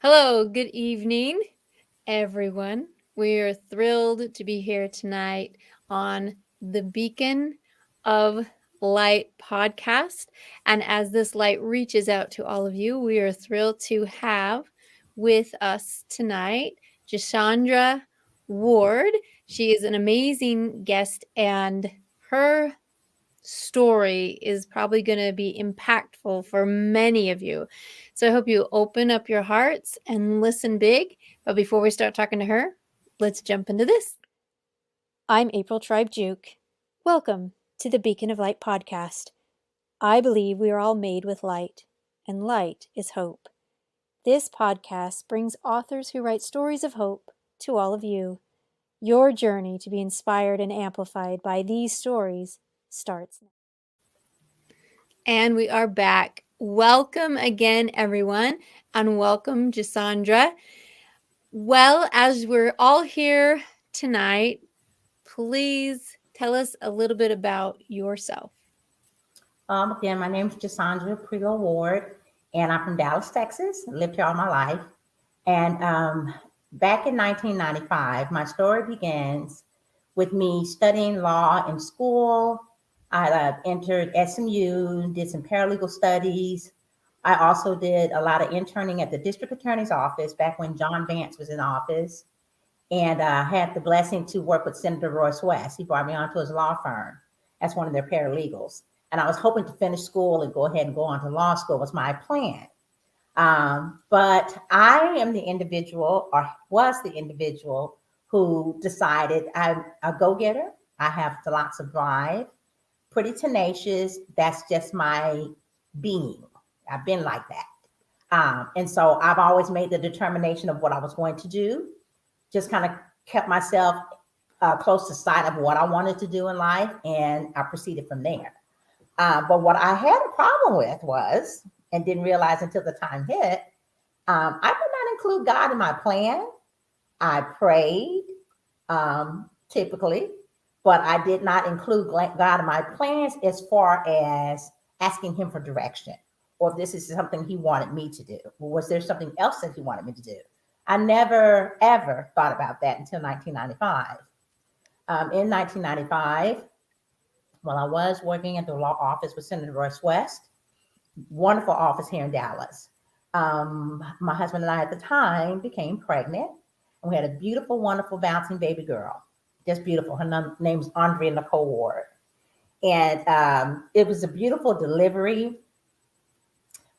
Hello, good evening, everyone. We are thrilled to be here tonight on the Beacon of Light podcast. And as this light reaches out to all of you, we are thrilled to have with us tonight Jasonja Ward. She is an amazing guest, and her story is probably going to be impactful for many of you. So I hope you open up your hearts and listen big. But before we start talking to her, let's jump into this. I'm April Tribe Juke. Welcome to the Beacon of Light podcast. I believe we are all made with light, and light is hope. This podcast brings authors who write stories of hope to all of you. Your journey to be inspired and amplified by these stories starts now. And we are back. Welcome again, everyone, and welcome, Jasonja. Well, as we're all here tonight, please tell us a little bit about yourself. Again, my name is Jasonja Prelow Ward, and I'm from Dallas, Texas. I lived here all my life. And back in 1995, my story begins with me studying law in school. I entered SMU, did some paralegal studies. I also did a lot of interning at the district attorney's office back when John Vance was in office. And I had the blessing to work with Senator Royce West. He brought me onto his law firm as one of their paralegals. And I was hoping to finish school and go ahead and go on to law school was my plan. But I am the individual, or was the individual, who decided I'm a go-getter. I have lots of drive, pretty tenacious. That's just my being. I've been like that. And so I've always made the determination of what I was going to do, just kind of kept myself close to sight of what I wanted to do in life, and I proceeded from there. But what I had a problem with was, and didn't realize until the time hit, I did not include God in my plan. I prayed typically, but I did not include God in my plans as far as asking him for direction, or if this is something he wanted me to do, or was there something else that he wanted me to do? I never, ever thought about that until 1995. In 1995, while I was working at the law office with Senator Royce West, wonderful office here in Dallas. My husband and I at the time became pregnant, and we had a beautiful, wonderful, bouncing baby girl. Just beautiful. Her name's Andrea Nicole Ward. And it was a beautiful delivery,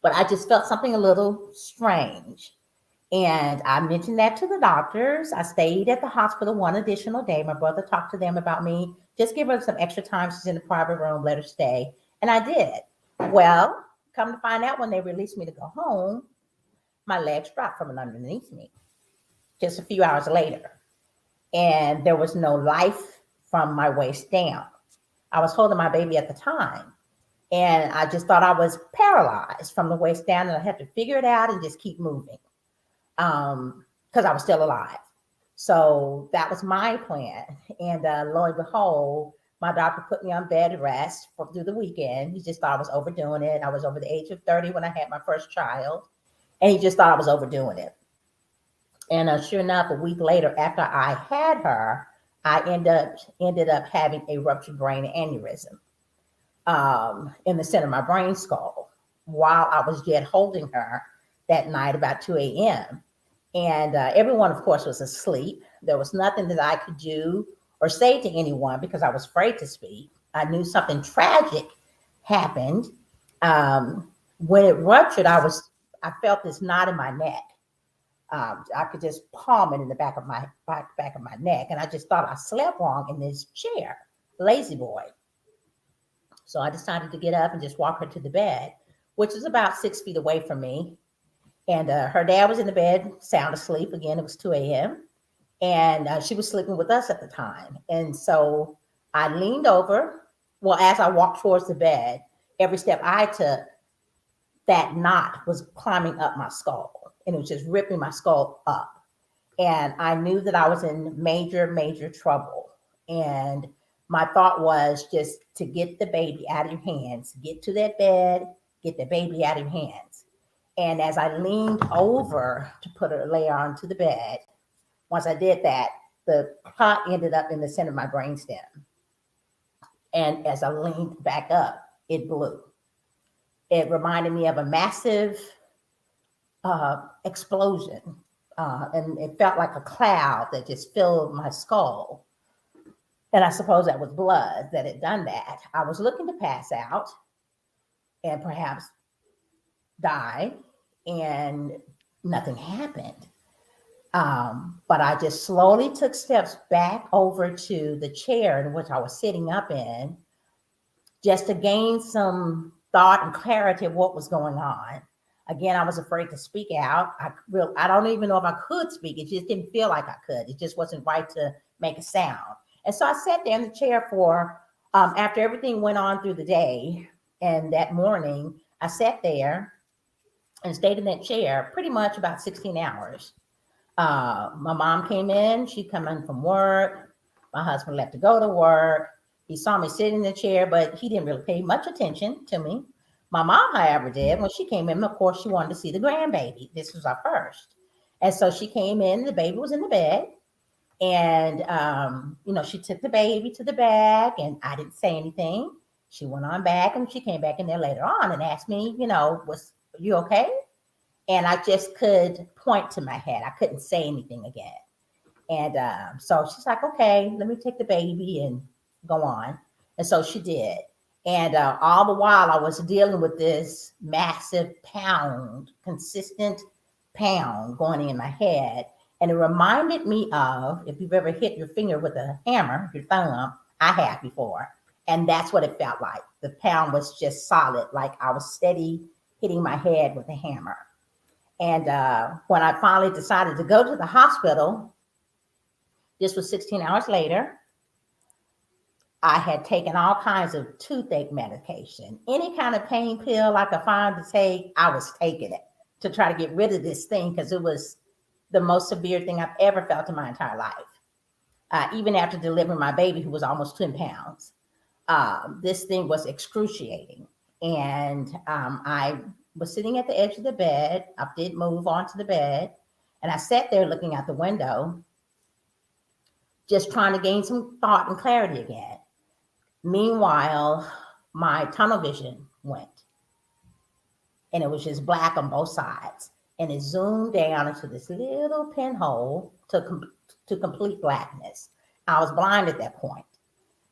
but I just felt something a little strange. And I mentioned that to the doctors. I stayed at the hospital one additional day. My brother talked to them about me. Just give her some extra time. She's in the private room, let her stay. And I did. Well, come to find out, when they released me to go home, my legs dropped from underneath me just a few hours later. And there was no life from my waist down. I was holding my baby at the time. And I just thought I was paralyzed from the waist down, and I had to figure it out and just keep moving. Because I was still alive. So that was my plan. And lo and behold, my doctor put me on bed rest through the weekend. He just thought I was overdoing it. I was over the age of 30 when I had my first child, and he just thought I was overdoing it. And sure enough, a week later, after I had her, I ended up having a ruptured brain aneurysm in the center of my brain skull while I was yet holding her that night about 2 a.m. And everyone, of course, was asleep. There was nothing that I could do or say to anyone because I was afraid to speak. I knew something tragic happened. When it ruptured, I felt this knot in my neck. I could just palm it in the back of my neck, and I just thought I slept wrong in this chair, lazy boy. So I decided to get up and just walk her to the bed, which is about 6 feet away from me. And her dad was in the bed, sound asleep. Again, it was 2 a.m. And she was sleeping with us at the time. And so I leaned over. Well, as I walked towards the bed, every step I took, that knot was climbing up my skull. And it was just ripping my skull up. And I knew that I was in major, major trouble. And my thought was just to get the baby out of your hands, get to that bed, get the baby out of your hands. And as I leaned over to put her lay her onto the bed, once I did that, the clot ended up in the center of my brainstem. And as I leaned back up, it blew. It reminded me of a massive explosion. And it felt like a cloud that just filled my skull. And I suppose that was blood that had done that. I was looking to pass out and perhaps die, and nothing happened. But I just slowly took steps back over to the chair in which I was sitting up in, just to gain some thought and clarity of what was going on. Again, I was afraid to speak out. I don't even know if I could speak. It just didn't feel like I could. It just wasn't right to make a sound. And so I sat there in the chair for, after everything went on through the day, and that morning, I sat there and stayed in that chair pretty much about 16 hours. My mom came in. She'd come in from work. My husband left to go to work. He saw me sitting in the chair, but he didn't really pay much attention to me. My mom, however, did. When she came in, of course, she wanted to see the grandbaby. This was our first. And so she came in, the baby was in the bed. And, she took the baby to the bag, and I didn't say anything. She went on back, and she came back in there later on and asked me, was you okay? And I just could point to my head. I couldn't say anything again. And so she's like, okay, let me take the baby and go on. And so she did. And all the while I was dealing with this massive consistent pound going in my head. And it reminded me of, if you've ever hit your finger with a hammer, your thumb, I have before. And that's what it felt like. The pound was just solid, like I was steady hitting my head with a hammer. And when I finally decided to go to the hospital, this was 16 hours later, I had taken all kinds of toothache medication. Any kind of pain pill I could find to take, I was taking it to try to get rid of this thing, because it was the most severe thing I've ever felt in my entire life. Even after delivering my baby, who was almost 10 pounds, this thing was excruciating. And I was sitting at the edge of the bed. I did move onto the bed, and I sat there looking out the window, just trying to gain some thought and clarity again. Meanwhile, my tunnel vision went, and it was just black on both sides. And it zoomed down into this little pinhole to complete blackness. I was blind at that point.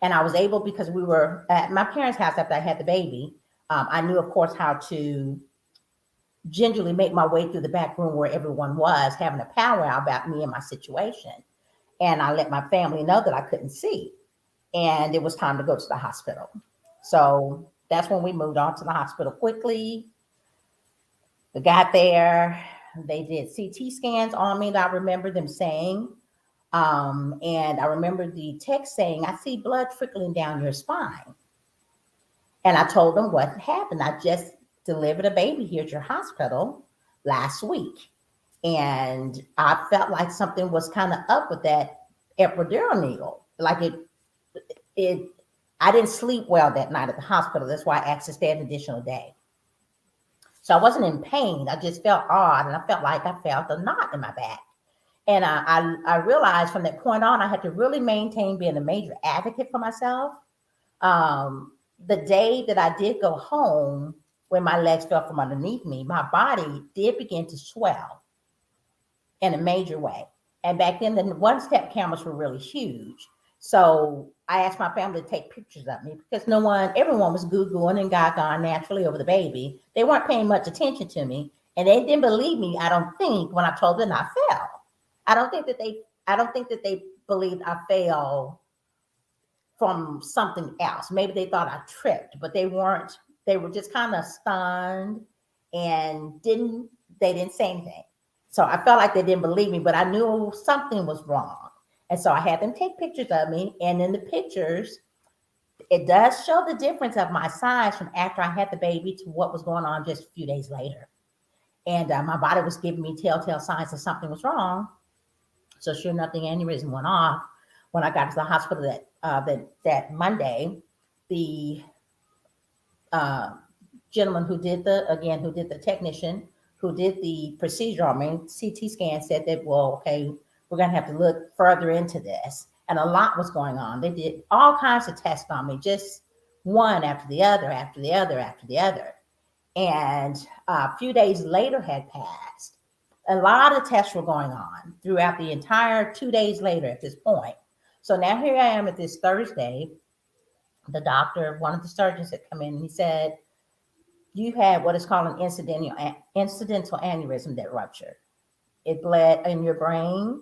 And I was able, because we were at my parents' house after I had the baby, I knew, of course, how to gingerly make my way through the back room where everyone was having a powwow about me and my situation. And I let my family know that I couldn't see. And it was time to go to the hospital. So that's when we moved on to the hospital quickly. We got there. They did CT scans on me that I remember them saying. And I remember the text saying, I see blood trickling down your spine. And I told them what happened. I just delivered a baby here at your hospital last week. And I felt like something was kind of up with that epidural needle. Like I didn't sleep well that night at the hospital. That's why I asked to stay an additional day. So I wasn't in pain. I just felt odd, and I felt like I felt a knot in my back. And I realized from that point on, I had to really maintain being a major advocate for myself. The day that I did go home, when my legs fell from underneath me, my body did begin to swell in a major way. And back then, the one-step cameras were really huge. So I asked my family to take pictures of me, because everyone was goo-gooing and gaga naturally over the baby. They weren't paying much attention to me, and they didn't believe me, I don't think, when I told them I fell. I don't think that they believed I fell from something else. Maybe they thought I tripped, but they weren't. They were just kind of stunned and didn't say anything. So I felt like they didn't believe me, but I knew something was wrong. And so I had them take pictures of me. And in the pictures, it does show the difference of my size from after I had the baby to what was going on just a few days later. And my body was giving me telltale signs that something was wrong. So sure enough, the aneurysm went off. When I got to the hospital that Monday, the gentleman who did the technician, who did the procedure on me, CT scan, said that, well, okay, we're going to have to look further into this. And a lot was going on. They did all kinds of tests on me, just one after the other, after the other, after the other. And a few days later had passed. A lot of tests were going on throughout the entire 2 days later at this point. So now here I am at this Thursday. The doctor, one of the surgeons had come in and he said, you had what is called an incidental aneurysm that ruptured. It bled in your brain,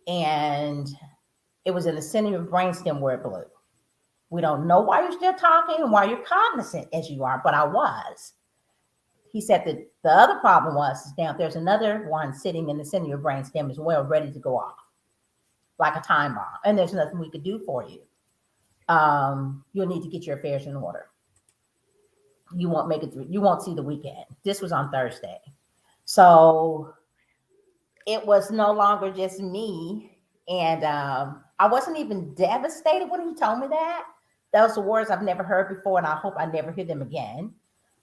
and it was in the center of your brainstem where it blew. We don't know why you're still talking and why you're cognizant as you are, but I was. He said that the other problem was now there's another one sitting in the center of your brainstem as well, ready to go off like a time bomb, and there's nothing we could do for you. You'll need to get your affairs in order. You won't make it through. You won't see the weekend. This was on Thursday. So it was no longer just me. And I wasn't even devastated when he told me that. Those are words I've never heard before, and I hope I never hear them again.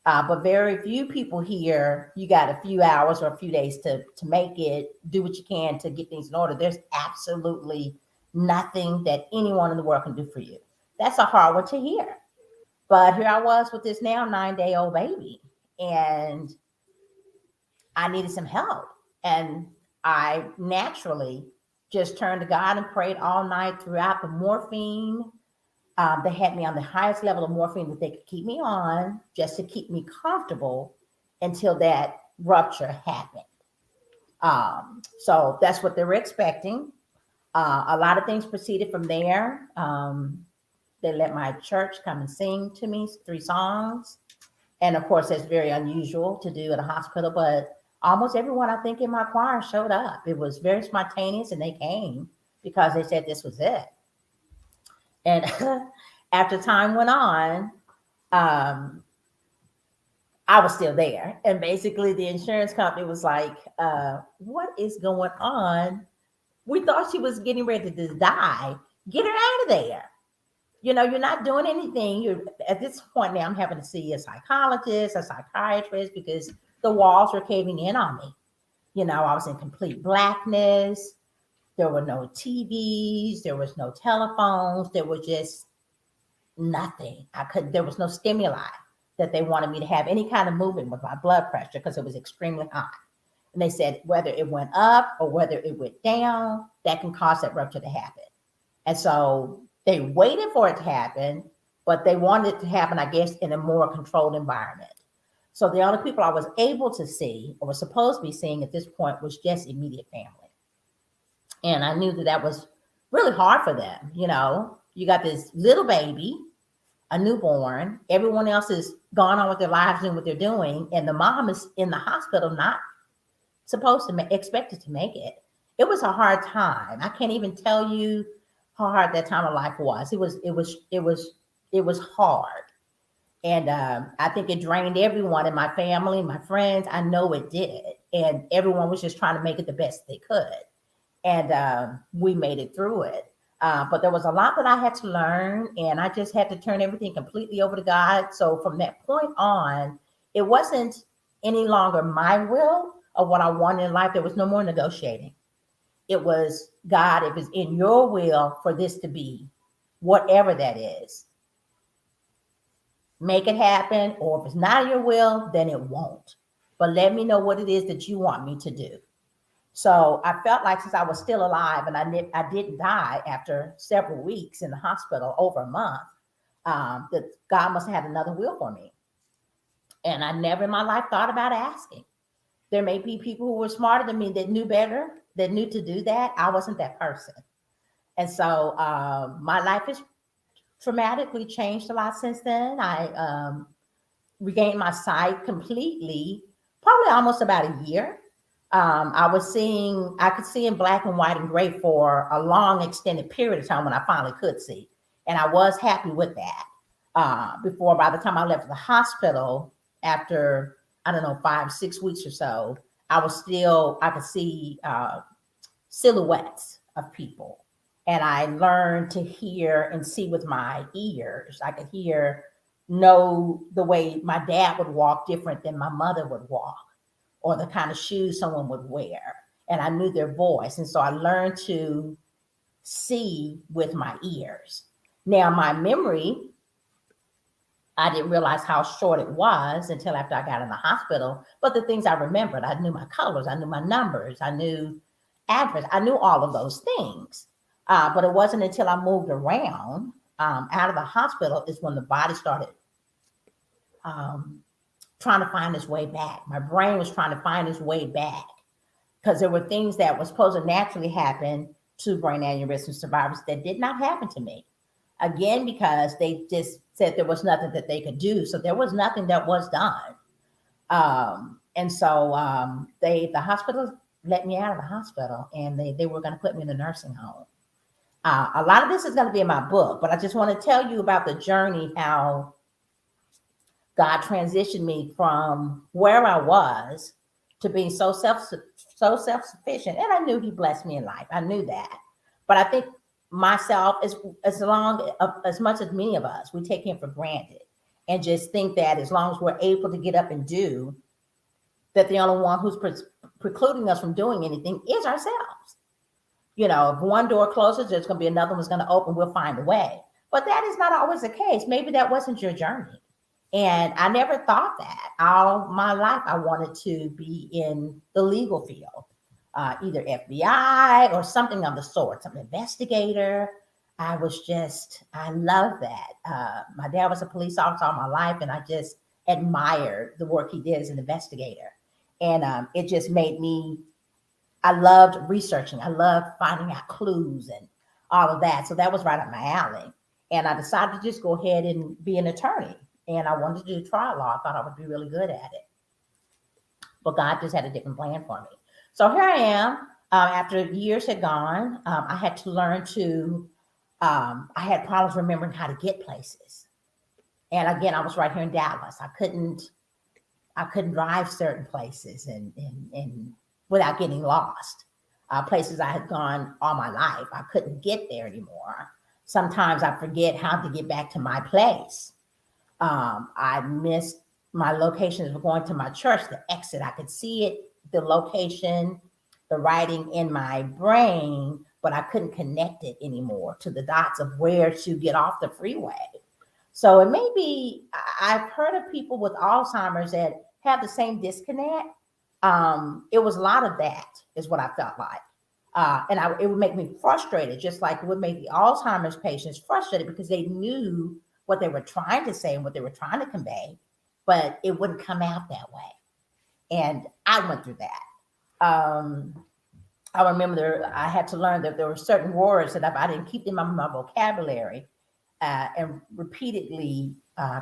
But very few people here, you got a few hours or a few days to make it, do what you can to get things in order. There's absolutely nothing that anyone in the world can do for you. That's a hard one to hear. But here I was with this now 9-day-old baby, and I needed some help. And I naturally just turned to God and prayed all night throughout the morphine. They had me on the highest level of morphine that they could keep me on just to keep me comfortable until that rupture happened. So that's what they were expecting. A lot of things proceeded from there. They let my church come and sing to me 3 songs. And of course, that's very unusual to do at a hospital, but almost everyone I think in my choir showed up. It was very spontaneous, and they came because they said this was it. And after time went on, I was still there. And basically the insurance company was like, what is going on? We thought she was getting ready to die. Get her out of there. You know, you're not doing anything. You're at this point now, I'm having to see a psychologist, a psychiatrist, because the walls were caving in on me. You know, I was in complete blackness. There were no TVs. There was no telephones. There was just nothing. There was no stimuli that they wanted me to have any kind of movement with my blood pressure because it was extremely high. And they said whether it went up or whether it went down, that can cause that rupture to happen. And so they waited for it to happen, but they wanted it to happen, I guess, in a more controlled environment. So the only people I was able to see or was supposed to be seeing at this point was just immediate family. And I knew that was really hard for them. You know, you got this little baby, a newborn, everyone else is gone on with their lives doing what they're doing. And the mom is in the hospital, not supposed to expected to make it. It was a hard time. I can't even tell you how hard that time of life was. It was hard. And I think it drained everyone in my family, my friends. I know it did. And everyone was just trying to make it the best they could. And we made it through it. But there was a lot that I had to learn, and I just had to turn everything completely over to God. So from that point on, it wasn't any longer my will of what I wanted in life. There was no more negotiating. It was, God, if it's in your will for this to be, whatever that is, make it happen. Or if it's not your will, then it won't. But let me know what it is that you want me to do. So I felt like since I was still alive and I didn't die after several weeks in the hospital, over a month, that God must have had another will for me. And I never in my life thought about asking. There may be people who were smarter than me that knew better, that knew to do that. I wasn't that person. And so my life has dramatically changed a lot since then. I regained my sight completely, probably almost about a year. I could see in black and white and gray for a long extended period of time when I finally could see. And I was happy with that. Before, by the time I left the hospital, after, 5-6 weeks or so, I could see silhouettes of people. And I learned to hear and see with my ears. I could know the way my dad would walk different than my mother would walk. or the kind of shoes someone would wear. And I knew their voice. And so I learned to see with my ears. Now, my memory, I didn't realize how short it was until after I got in the hospital. But the things I remembered, I knew my colors, I knew my numbers, I knew address, I knew all of those things. But it wasn't until I moved around out of the hospital is when the body started trying to find its way back. My brain was trying to find its way back because there were things that were supposed to naturally happen to brain aneurysm survivors that did not happen to me. Again, because they just said there was nothing that they could do. So there was nothing that was done. And so the hospital let me out of the hospital, and they were going to put me in a nursing home. A lot of this is going to be in my book, but I just want to tell you about the journey, how God transitioned me from where I was to being so self-sufficient. And I knew he blessed me in life. I knew that. But I think myself, as much as many of us, we take him for granted and just think that as long as we're able to get up and do, that the only one who's precluding us from doing anything is ourselves. You know, if one door closes, there's going to be another one's going to open. We'll find a way. But that is not always the case. Maybe that wasn't your journey. And I never thought that. All my life, I wanted to be in the legal field, either FBI or something of the sort, some investigator. I love that. My dad was a police officer all my life, and I just admired the work he did as an investigator. And it just made me, I loved researching. I loved finding out clues and all of that. So that was right up my alley. And I decided to just go ahead and be an attorney. And I wanted to do trial law. I thought I would be really good at it. But God just had a different plan for me. So here I am. After years had gone, I had to learn to, I had problems remembering how to get places. And again, I was right here in Dallas. I couldn't drive certain places and without getting lost. Places I had gone all my life, I couldn't get there anymore. Sometimes I forget how to get back to my place. I missed my locations of going to my church, the exit. I could see it, the location, the writing in my brain, but I couldn't connect it anymore to the dots of where to get off the freeway. So it may be, I've heard of people with Alzheimer's that have the same disconnect. It was a lot of that is what I felt like. And it would make me frustrated, just like it would make the Alzheimer's patients frustrated because they knew what they were trying to say and what they were trying to convey, but it wouldn't come out that way. And I went through that. I remember I had to learn that there were certain words that if I didn't keep them in my vocabulary and repeatedly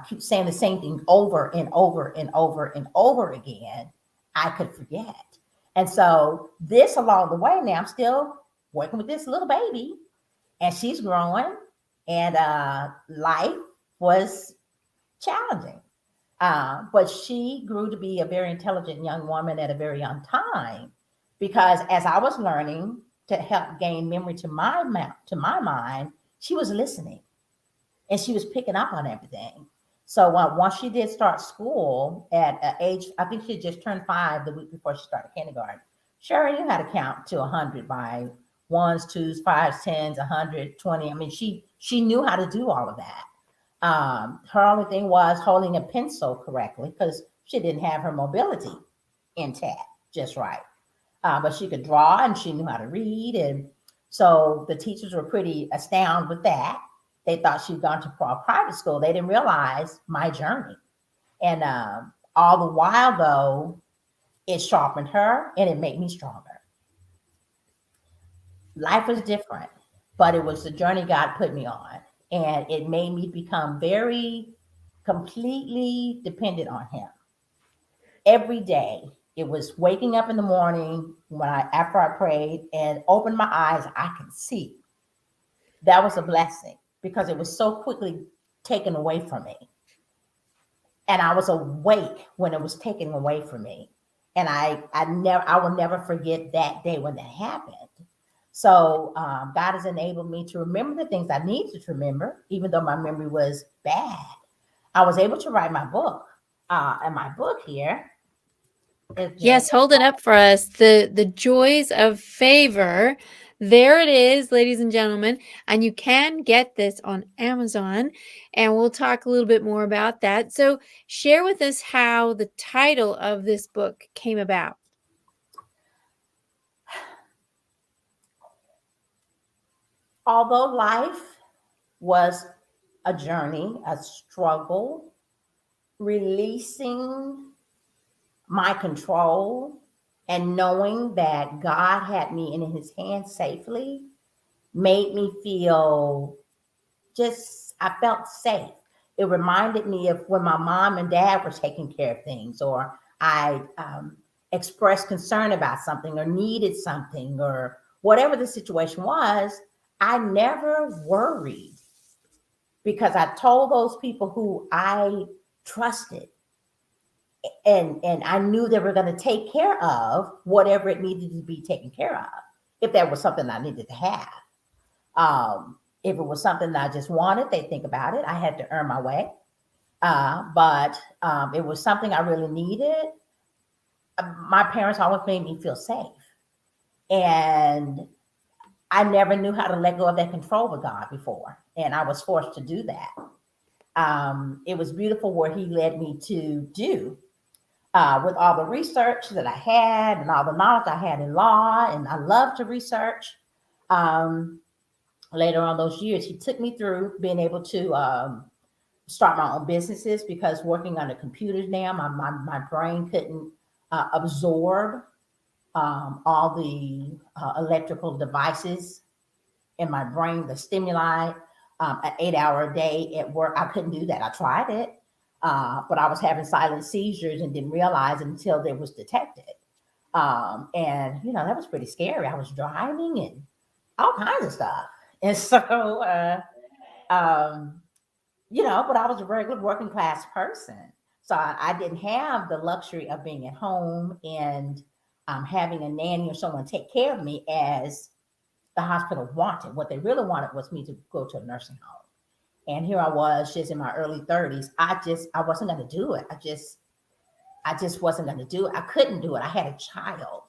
keep saying the same thing over and over and over and over again, I could forget. And so this along the way, now I'm still working with this little baby, and she's growing, and life was challenging. But she grew to be a very intelligent young woman at a very young time, because as I was learning to help gain memory to my mind, she was listening and she was picking up on everything. So once she did start school at age, I think she had just turned 5 the week before she started kindergarten. She already knew how to count to 100 by 1s, 2s, 5s, 10s, 100, 20. I mean, she knew how to do all of that. Her only thing was holding a pencil correctly because she didn't have her mobility intact just right. But she could draw and she knew how to read. And so the teachers were pretty astounded with that. They thought she'd gone to private school. They didn't realize my journey. And all the while, though, it sharpened her and it made me stronger. Life was different, but it was the journey God put me on. And it made me become very completely dependent on him. Every day, it was waking up in the morning after I prayed and opened my eyes, I could see. That was a blessing because it was so quickly taken away from me. And I was awake when it was taken away from me. And I will never forget that day when that happened. So God has enabled me to remember the things I needed to remember, even though my memory was bad. I was able to write my book. And my book here Yes, hold it up for us. The joys of favor. There it is, ladies and gentlemen. And you can get this on Amazon. And we'll talk a little bit more about that. So share with us how the title of this book came about. Although life was a journey, a struggle, releasing my control and knowing that God had me in his hands safely made me feel I felt safe. It reminded me of when my mom and dad were taking care of things, or I expressed concern about something or needed something, or whatever the situation was. I never worried because I told those people who I trusted, and I knew they were going to take care of whatever it needed to be taken care of. If there was something I needed to have, if it was something that I just wanted, they think about it. I had to earn my way, but it was something I really needed. My parents always made me feel safe, and I never knew how to let go of that control with God before, and I was forced to do that. It was beautiful what He led me to do. With all the research that I had and all the knowledge I had in law, and I love to research. Later on those years, he took me through being able to start my own businesses, because working on the computers now, my brain couldn't absorb all the electrical devices in my brain, the stimuli, an 8 hour a day at work. I couldn't do that. I tried it. But I was having silent seizures and didn't realize it until they was detected. And that was pretty scary. I was driving and all kinds of stuff. And so, but I was a regular working class person. So I didn't have the luxury of being at home and having a nanny or someone take care of me as the hospital wanted. What they really wanted was me to go to a nursing home. And here I was, just in my early 30s. I wasn't going to do it. I just wasn't going to do it. I couldn't do it. I had a child,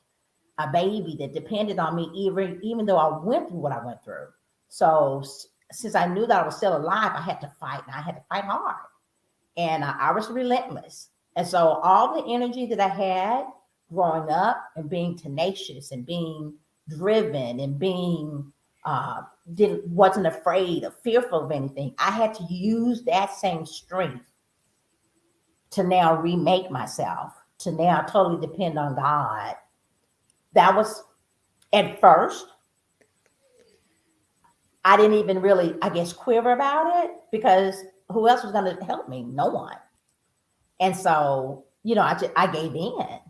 a baby that depended on me, even though I went through what I went through. So since I knew that I was still alive, I had to fight, and I had to fight hard. And I was relentless. And so all the energy that I had growing up and being tenacious and being driven and being wasn't afraid or fearful of anything, I had to use that same strength to now remake myself, to now totally depend on God. That was, at first, I didn't even really, I guess, quiver about it, because who else was going to help me? No one. And so, I gave in.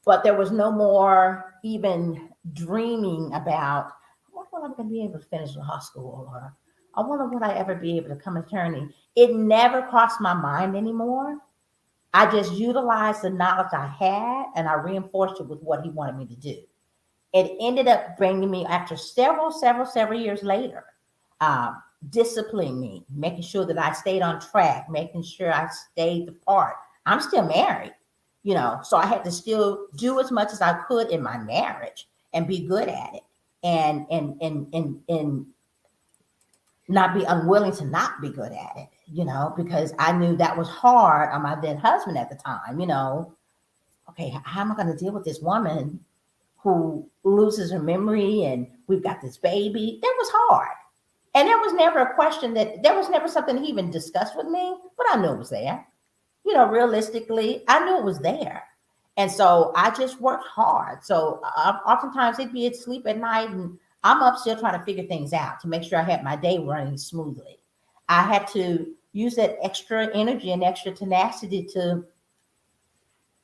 But there was no more even dreaming about, what will I going to be able to finish law school? Or I wonder, would I ever be able to become an attorney? It never crossed my mind anymore. I just utilized the knowledge I had, and I reinforced it with what he wanted me to do. It ended up bringing me, after several years later, disciplining me, making sure that I stayed on track, making sure I stayed the part. I'm still married, so I had to still do as much as I could in my marriage and be good at it, and not be unwilling to not be good at it, because I knew that was hard on my then husband at the time. Okay, how am I going to deal with this woman who loses her memory, and we've got this baby? That was hard. And there was never a question there was never something he even discussed with me, but I knew it was there. Realistically, I knew it was there. And so I just worked hard. So oftentimes he'd be asleep at night, and I'm up still trying to figure things out to make sure I had my day running smoothly. I had to use that extra energy and extra tenacity to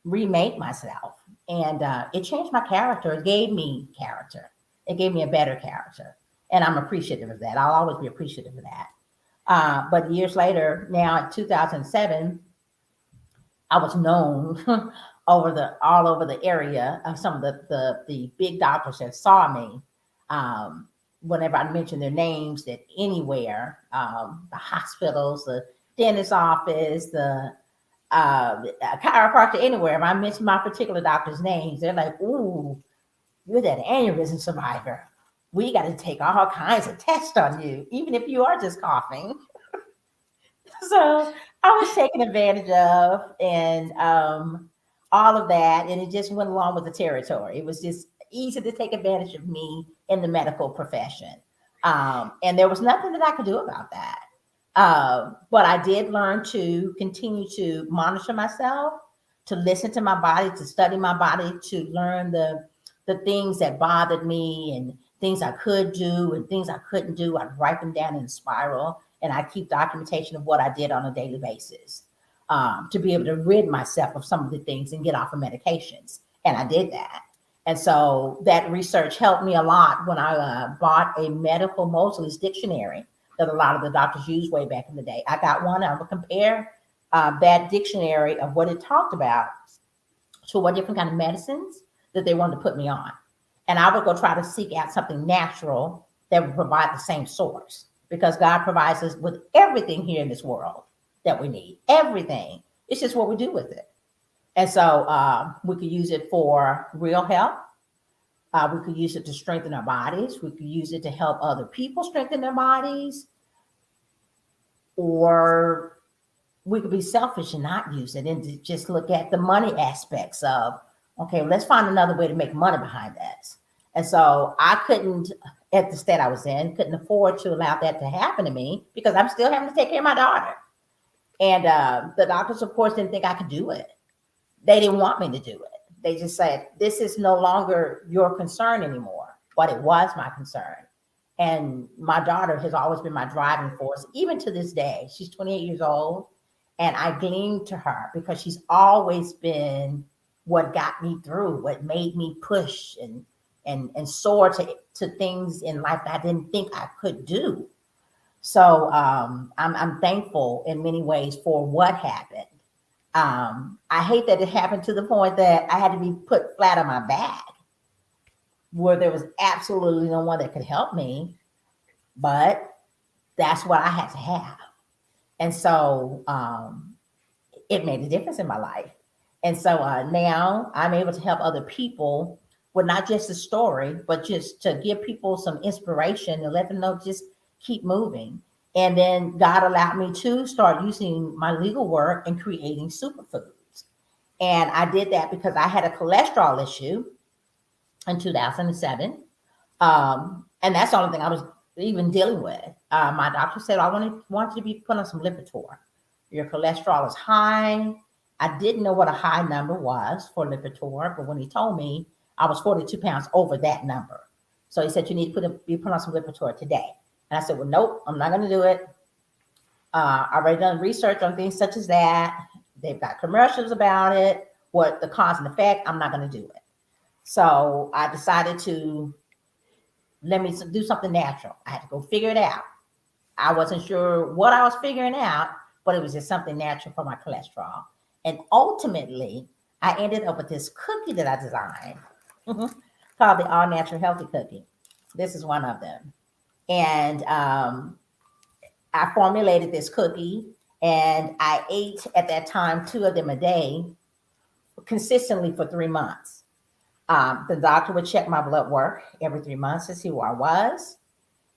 remake myself. And it changed my character. It gave me character. It gave me a better character. And I'm appreciative of that. I'll always be appreciative of that. But years later, now in 2007, I was known all over the area of some of the big doctors that saw me. Whenever I mentioned their names, that anywhere, the hospitals, the dentist office, the a chiropractor anywhere, if I mention my particular doctor's names, they're like, ooh, you're that aneurysm survivor. We got to take all kinds of tests on you, even if you are just coughing. So I was taken advantage of, and all of that, and it just went along with the territory. It was just easy to take advantage of me in the medical profession, and there was nothing that I could do about that. But I did learn to continue to monitor myself, to listen to my body, to study my body, to learn the things that bothered me and things I could do and things I couldn't do. I'd write them down in a spiral, and I keep documentation of what I did on a daily basis, to be able to rid myself of some of the things and get off of medications. And I did that. And so that research helped me a lot when I bought a medical Mosley's dictionary that a lot of the doctors used way back in the day. I got one. I would compare that dictionary of what it talked about to what different kind of medicines that they wanted to put me on. And I would go try to seek out something natural that would provide the same source, because God provides us with everything here in this world that we need. Everything. It's just what we do with it. And so we could use it for real health. We could use it to strengthen our bodies. We could use it to help other people strengthen their bodies. Or we could be selfish and not use it and just look at the money aspects of, okay, let's find another way to make money behind this. And so I couldn't, at the state I was in, couldn't afford to allow that to happen to me, because I'm still having to take care of my daughter. And the doctors, of course, didn't think I could do it. They didn't want me to do it. They just said, this is no longer your concern anymore, but it was my concern. And my daughter has always been my driving force, even to this day. She's 28 years old, and I cling to her because she's always been what got me through, what made me push and soar to things in life that I didn't think I could do. So I'm thankful in many ways for what happened. I hate that it happened to the point that I had to be put flat on my back, where there was absolutely no one that could help me, but that's what I had to have. And so it made a difference in my life. And so now I'm able to help other people with not just the story, but just to give people some inspiration and let them know, just keep moving. And then God allowed me to start using my legal work and creating superfoods. And I did that because I had a cholesterol issue in 2007. And that's the only thing I was even dealing with. My doctor said, I want you to be put on some Lipitor. Your cholesterol is high. I didn't know what a high number was for Lipitor, but when he told me, I was 42 pounds over that number. So he said, you need to be put on some Lipitor today. And I said, well, nope, I'm not going to do it. I already done research on things such as that. They've got commercials about it, what the cause and effect. I'm not going to do it. So I decided to let me do something natural. I had to go figure it out. I wasn't sure what I was figuring out, but it was just something natural for my cholesterol. And ultimately, I ended up with this cookie that I designed called the All Natural Healthy Cookie. This is one of them. And I formulated this cookie, and I ate at that time 2 of them a day consistently for 3 months. The doctor would check my blood work every 3 months to see where I was.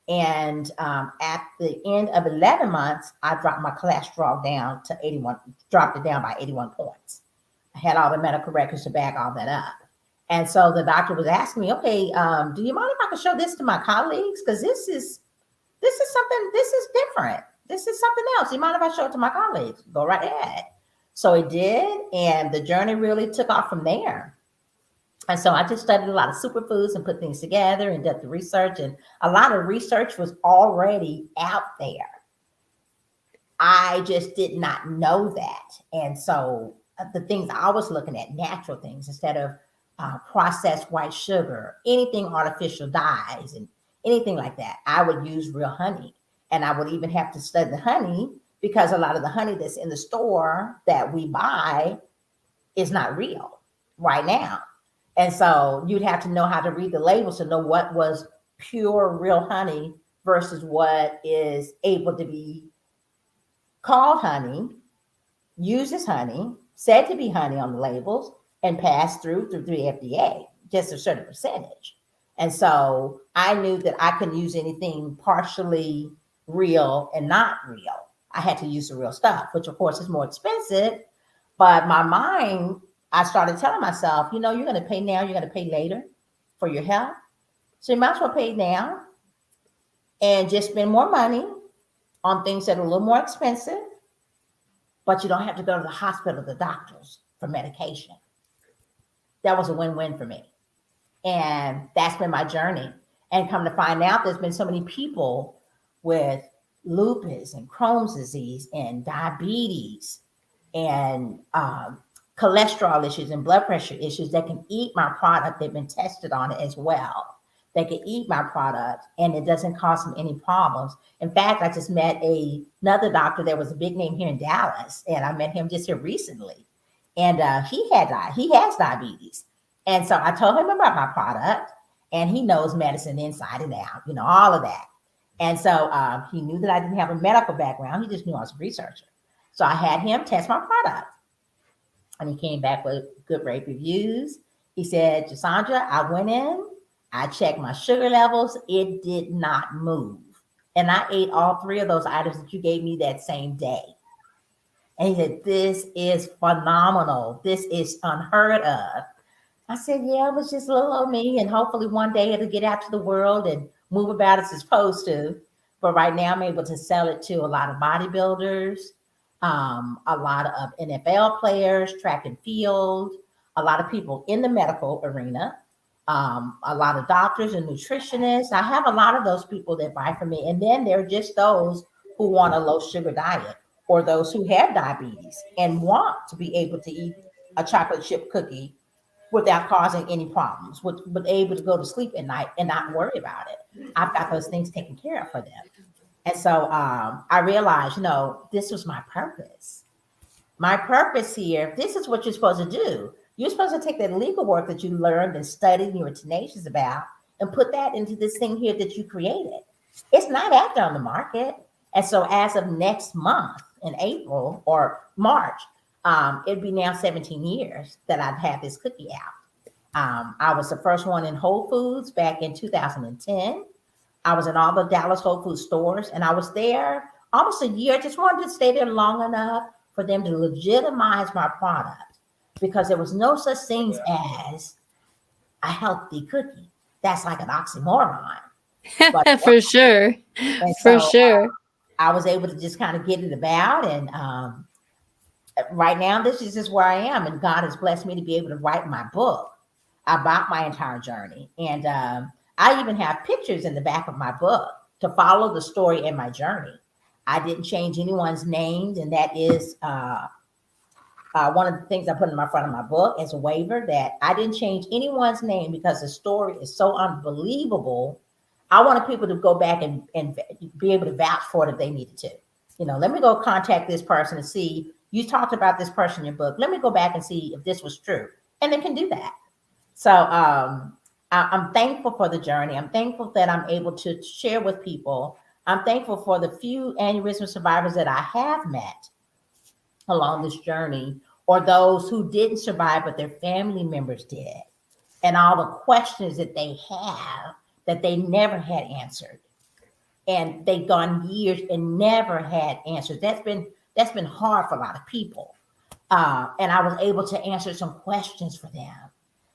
And at the end of 11 months, I dropped my cholesterol down to 81, dropped it down by 81 points. I had all the medical records to back all that up. And so the doctor was asking me, okay, do you mind if I can show this to my colleagues? Because this is different. This is something else. Do you mind if I show it to my colleagues? Go right ahead. So it did. And the journey really took off from there. And so I just studied a lot of superfoods and put things together and did the research. And a lot of research was already out there. I just did not know that. And so the things I was looking at, natural things, instead of processed white sugar, anything artificial dyes and anything like that, I would use real honey. And I would even have to study the honey, because a lot of the honey that's in the store that we buy is not real right now. And so you'd have to know how to read the labels to know what was pure, real honey versus what is able to be called honey uses honey, said to be honey on the labels, and passed through the FDA, just a certain percentage. And so I knew that I couldn't use anything partially real and not real. I had to use the real stuff, which of course is more expensive. But my mind, I started telling myself, you're going to pay now, you're going to pay later for your health. So you might as well pay now and just spend more money on things that are a little more expensive, but you don't have to go to the hospital, the doctors for medication. That was a win-win for me. And that's been my journey. And come to find out, there's been so many people with lupus and Crohn's disease and diabetes and cholesterol issues and blood pressure issues that can eat my product. They've been tested on it as well. They can eat my product and it doesn't cause them any problems. In fact, I just met another doctor that was a big name here in Dallas, and I met him just here recently. And he has diabetes. And so I told him about my product, and he knows medicine inside and out, all of that. And so he knew that I didn't have a medical background. He just knew I was a researcher. So I had him test my product, and he came back with good rave reviews. He said, Jasonja, I went in, I checked my sugar levels. It did not move. And I ate all 3 of those items that you gave me that same day. And he said, this is phenomenal. This is unheard of. I said, yeah, it was just little old me. And hopefully one day it'll get out to the world and move about as it's supposed to. But right now I'm able to sell it to a lot of bodybuilders, a lot of NFL players, track and field, a lot of people in the medical arena. A lot of doctors and nutritionists. I have a lot of those people that buy from me. And then there are just those who want a low sugar diet, or those who have diabetes and want to be able to eat a chocolate chip cookie without causing any problems, but able to go to sleep at night and not worry about it. I've got those things taken care of for them. And so I realized, this was my purpose. My purpose here, this is what you're supposed to do. You're supposed to take that legal work that you learned and studied and you were tenacious about and put that into this thing here that you created. It's not out there on the market. And so as of next month in April or March, it'd be now 17 years that I've had this cookie out. I was the first one in Whole Foods back in 2010. I was in all the Dallas Whole Foods stores, and I was there almost a year. I just wanted to stay there long enough for them to legitimize my product, because there was no such thing as a healthy cookie. That's like an oxymoron. But, For sure. and For so sure. I was able to just kind of get it about. And right now, this is just where I am. And God has blessed me to be able to write my book about my entire journey. And I even have pictures in the back of my book to follow the story and my journey. I didn't change anyone's names, and that is one of the things I put in my front of my book as a waiver, that I didn't change anyone's name because the story is so unbelievable. I wanted people to go back and be able to vouch for it if they needed to. Let me go contact this person and see, you talked about this person in your book. Let me go back and see if this was true. And they can do that. So I'm thankful for the journey. I'm thankful that I'm able to share with people. I'm thankful for the few aneurysm survivors that I have met along this journey, or those who didn't survive, but their family members did. And all the questions that they have that they never had answered. And they've gone years and never had answers. That's been hard for a lot of people. And I was able to answer some questions for them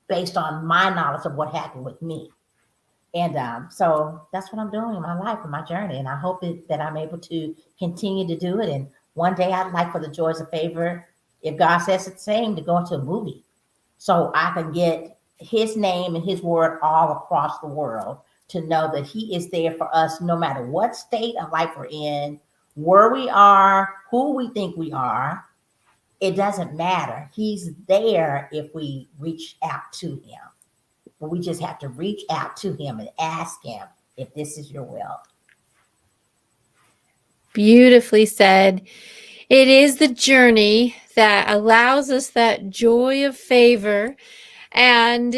based on my knowledge of what happened with me. And so that's what I'm doing in my life, in my journey. And I hope that I'm able to continue to do it. And one day I'd like, for the joys of favor, if God says it's the same, to go into a movie so I can get his name and his word all across the world, to know that he is there for us no matter what state of life we're in, where we are, who we think we are. It doesn't matter. He's there if we reach out to him. But we just have to reach out to him and ask him if this is your will. Beautifully said. It is the journey that allows us that joy of favor. And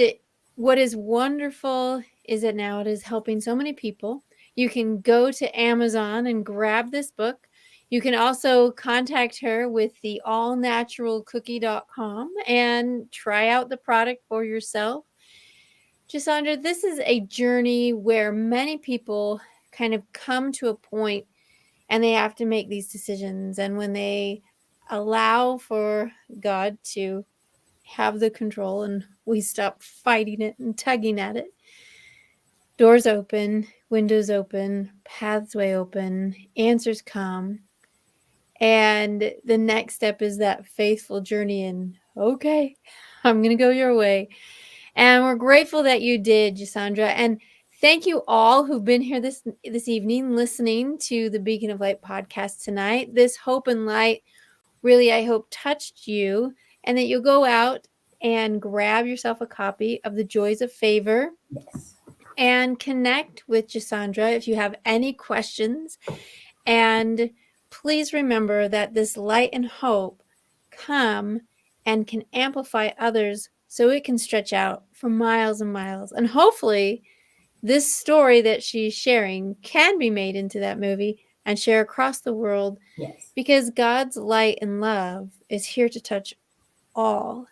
what is wonderful is that now it is helping so many people. You can go to Amazon and grab this book. You can also contact her with the allnaturalcookie.com and try out the product for yourself. Jasonja, this is a journey where many people kind of come to a point and they have to make these decisions. And when they allow for God to have the control and we stop fighting it and tugging at it, doors open, windows open, pathway open, answers come. And the next step is that faithful journey in, okay, I'm going to go your way. And we're grateful that you did, Jasonja. And thank you all who've been here this evening listening to the Beacon of Light podcast tonight. This hope and light really, I hope, touched you, and that you'll go out and grab yourself a copy of The Joys of Favor. Yes. And connect with Jasonja if you have any questions. And please remember that this light and hope come and can amplify others so it can stretch out for miles and miles. And hopefully this story that she's sharing can be made into that movie and share across the world. Yes. Because God's light and love is here to touch all.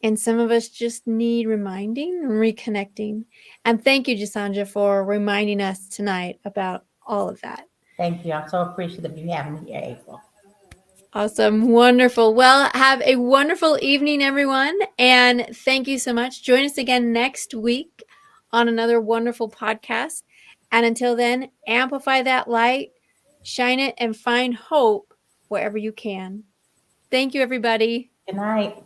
And some of us just need reminding and reconnecting. And thank you, Jasonja, for reminding us tonight about all of that. Thank you. I'm so appreciative of you having me here, April. Awesome. Wonderful. Well, have a wonderful evening, everyone. And thank you so much. Join us again next week on another wonderful podcast. And until then, amplify that light, shine it, and find hope wherever you can. Thank you, everybody. Good night.